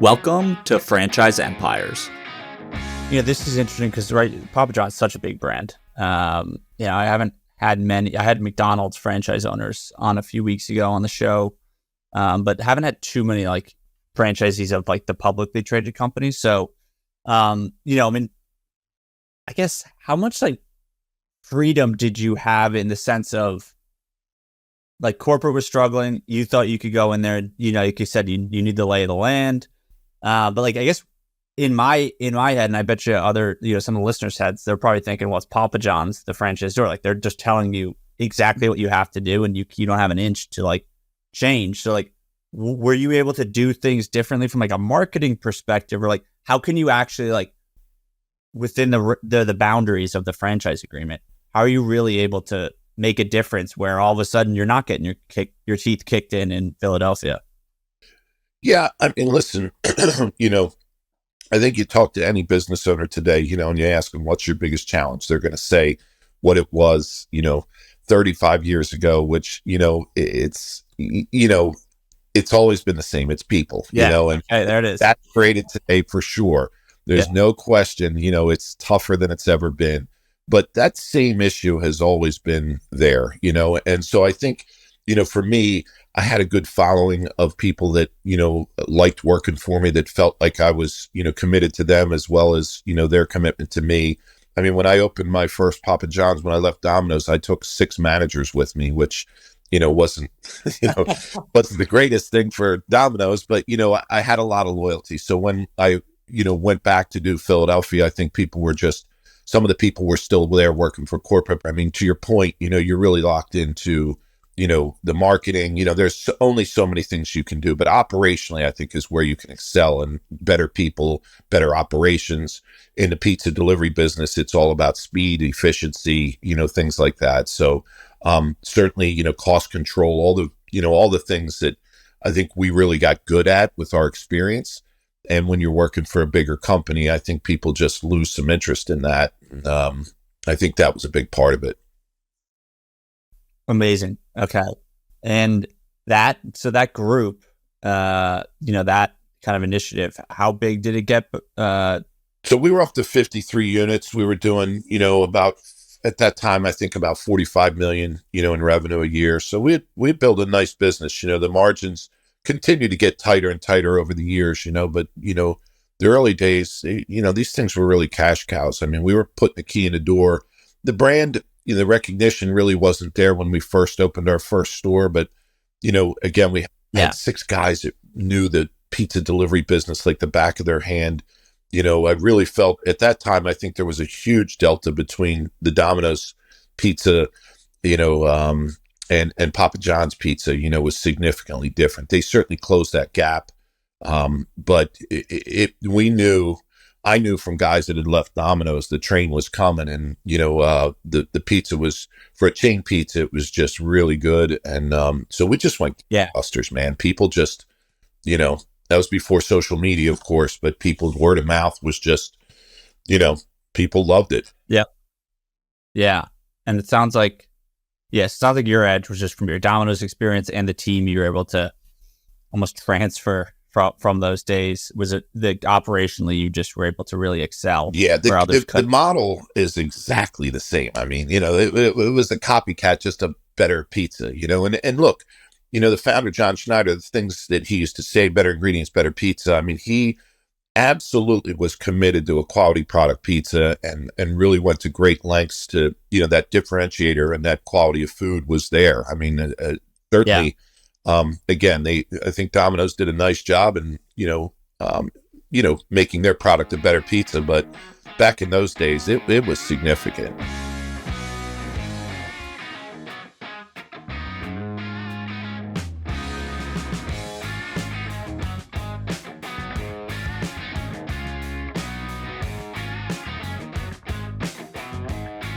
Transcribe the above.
Welcome to Franchise Empires. This is interesting because Papa John's such a big brand. I haven't had many. I had McDonald's franchise owners on a few weeks ago on the show, but haven't had too many like franchisees of like the publicly traded companies. So, I guess how much like freedom did you have in the sense of like corporate was struggling? You thought you could go in there, like you said, you need the lay of the land. But like, I guess in my head, and I bet you other, some of the listeners' heads, they're probably thinking, well, it's Papa John's, the franchisor. Like they're just telling you exactly what you have to do, and you don't have an inch to like change. So like, were you able to do things differently from like a marketing perspective, or like how can you actually like within the boundaries of the franchise agreement, how are you really able to make a difference where all of a sudden you're not getting your teeth kicked in Philadelphia? Yeah, I mean, listen, I think you talk to any business owner today, and you ask them, what's your biggest challenge? They're going to say what it was, 35 years ago, which, it's always been the same. It's people, and hey, there it is. That's created today for sure. There's no question, it's tougher than it's ever been, but that same issue has always been there, and so I think, for me, I had a good following of people that, liked working for me, that felt like I was, committed to them as well as, their commitment to me. I mean, when I opened my first Papa John's, when I left Domino's, I took 6 managers with me, which, wasn't the greatest thing for Domino's, but, I had a lot of loyalty. So when I, went back to do Philadelphia, I think some of the people were still there working for corporate. I mean, to your point, you're really locked into, the marketing, there's only so many things you can do, but operationally, I think is where you can excel, and better people, better operations. In the pizza delivery business, it's all about speed, efficiency, things like that. So, certainly, cost control, all the things that I think we really got good at with our experience. And when you're working for a bigger company, I think people just lose some interest in that. I think that was a big part of it. Amazing. Okay. And that group, that kind of initiative, how big did it get? So we were up to 53 units. We were doing, at that time, I think about 45 million, in revenue a year. So we built a nice business. The margins continue to get tighter and tighter over the years, but, the early days, these things were really cash cows. I mean, we were putting the key in the door. The brand, the recognition really wasn't there when we first opened our first store. But, again, we had 6 guys that knew the pizza delivery business like the back of their hand. I really felt at that time, I think there was a huge delta between the Domino's pizza, and Papa John's pizza, was significantly different. They certainly closed that gap. But I knew from guys that had left Domino's, the train was coming, and, the pizza was, for a chain pizza, it was just really good. And, so we just went busters, man. People just, that was before social media, of course, but people's word of mouth was just, people loved it. Yeah. Yeah. And it sounds like your edge was just from your Domino's experience and the team you were able to almost transfer from those days. Was it the operationally you just were able to really excel? Yeah, the model is exactly the same. I mean, it was a copycat, just a better pizza, and look, the founder, John Schneider, the things that he used to say, better ingredients, better pizza. I mean, he absolutely was committed to a quality product pizza and really went to great lengths to, that differentiator, and that quality of food was there. I mean, certainly. Yeah. Again, I think Domino's did a nice job in, making their product a better pizza, but back in those days, it was significant.